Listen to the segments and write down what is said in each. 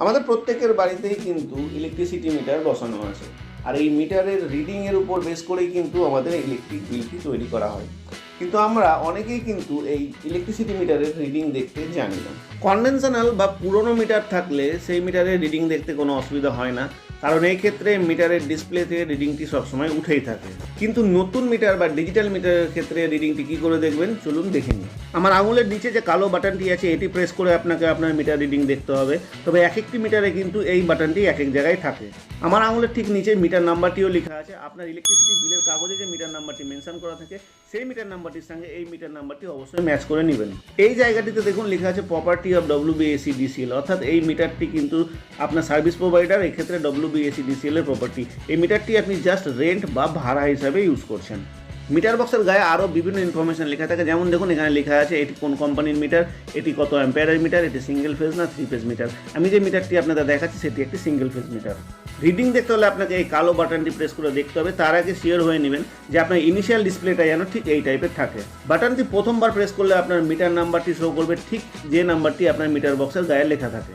আমাদের প্রত্যেকের বাড়িতেই কিন্তু ইলেকট্রিসিটি মিটার বসানো আছে, আর এই মিটারের রিডিংয়ের উপর বেস করেই কিন্তু আমাদের ইলেকট্রিক বিলটি তৈরি করা হয়। কিন্তু আমরা অনেকেই কিন্তু এই ইলেকট্রিসিটি মিটারের রিডিং দেখতে জানি না। কনভেনশনাল বা পুরনো মিটার থাকলে সেই মিটারের রিডিং দেখতে কোনো অসুবিধা হয় না, কারণ এই ক্ষেত্রে মিটারের ডিসপ্লেতে রিডিংটি সবসময় উঠেই থাকে। কিন্তু নতুন মিটার বা ডিজিটাল মিটারের ক্ষেত্রে রিডিংটি কী করে দেখবেন, চলুন দেখে নিই। আমার আঙুলের নিচে যে কালো বাটনটি আছে এটি প্রেস করে আপনাকে আপনার মিটার রিডিং দেখতে হবে, তবে এক একটি মিটারে কিন্তু এই বাটনটি এক এক জায়গায় থাকে। আমার আঙুলের ঠিক নিচে মিটার নাম্বারটিও লেখা আছে। আপনার ইলেকট্রিসিটি বিলের কাগজে যে মিটার নাম্বারটি মেনশন করা থাকে সেই মিটার নাম্বারটির সঙ্গে এই মিটার নাম্বারটি অবশ্যই ম্যাচ করে নেবেন। এই জায়গাটিতে দেখুন লেখা আছে প্রপার্টি অফ WBACDCL, অর্থাৎ এই মিটারটি কিন্তু আপনার সার্ভিস প্রোভাইডার, এক্ষেত্রে WBACDCL এর প্রপার্টি। এই মিটারটি আপনি জাস্ট রেন্ট বা ভাড়া হিসাবে ইউজ করছেন। মিটার বক্সের গায়ে আরও বিভিন্ন ইনফরমেশন লেখা থাকে, যেমন দেখুন এখানে লেখা আছে এটি কোন কোম্পানির মিটার, এটি কত অ্যাম্পিয়ারের মিটার, এটি সিঙ্গেল ফেজ না 3 ফেজ মিটার। আমি যে মিটারটি আপনাদের দেখাচ্ছি সেটি একটি সিঙ্গেল ফেজ মিটার। রিডিং দেখতে হলে আপনাকে এই কালো বাটনটি প্রেস করে দেখতে হবে। তার আগে শিওর হয়ে নেবেন যে আপনার ইনিশিয়াল ডিসপ্লেটা যেন ঠিক এই টাইপের থাকে। বাটনটি প্রথমবার প্রেস করলে আপনার মিটার নাম্বারটি শো করবে ঠিক যে নাম্বারটি আপনার মিটার বক্সের গায়ে লেখা থাকে।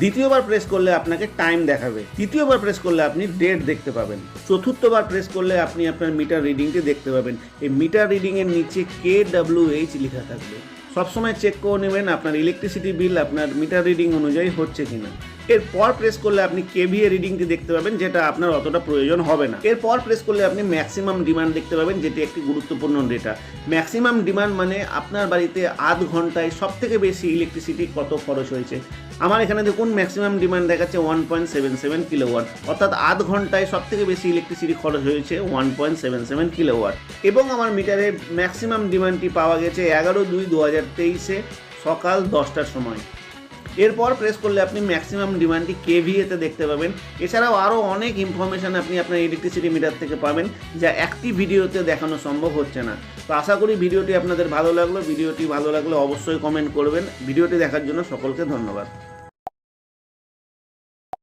দ্বিতীয়বার প্রেস করলে আপনাকে টাইম দেখাবে। তৃতীয়বার প্রেস করলে আপনি ডেট দেখতে পাবেন। চতুর্থবার প্রেস করলে আপনি আপনার মিটার রিডিংটি দেখতে পাবেন। এই মিটার রিডিংয়ের নিচে KWH লেখা থাকবে। সবসময় চেক করে নেবেন আপনার ইলেকট্রিসিটি বিল আপনার মিটার রিডিং অনুযায়ী হচ্ছে কিনা। এরপর প্রেস করলে আপনি KVA রিডিংটি দেখতে পাবেন, যেটা আপনার অতটা প্রয়োজন হবে না। এরপর প্রেস করলে আপনি ম্যাক্সিমাম ডিমান্ড দেখতে পাবেন, যেটি একটি গুরুত্বপূর্ণ ডেটা। ম্যাক্সিমাম ডিমান্ড মানে আপনার বাড়িতে আধ ঘন্টায় সবথেকে বেশি ইলেকট্রিসিটি কত খরচ হয়েছে। আমার এখানে দেখুন ম্যাক্সিমাম ডিমান্ড দেখাচ্ছে 1.77 কিলোওয়াট, অর্থাৎ আধ ঘন্টায় সবথেকে বেশি ইলেকট্রিসিটি খরচ হয়েছে 1.77 কিলোওয়াট। এবং আমার মিটারে ম্যাক্সিমাম ডিমান্ডটি পাওয়া গেছে 11/2/2023 সকাল 10টার সময়। এরপর প্রেস করলে আপনি ম্যাক্সিমাম ডিমান্ডটি KVA-তে দেখতে পাবেন। এছাড়াও আরও অনেক ইনফরমেশান আপনি আপনার ইলেকট্রিসিটি মিটার থেকে পাবেন, যা একটি ভিডিওতে দেখানো সম্ভব হচ্ছে না। তো আশা করি ভিডিওটি আপনাদের ভালো লাগলো। ভিডিওটি ভালো লাগলে অবশ্যই কমেন্ট করবেন। ভিডিওটি দেখার জন্য সকলকে ধন্যবাদ।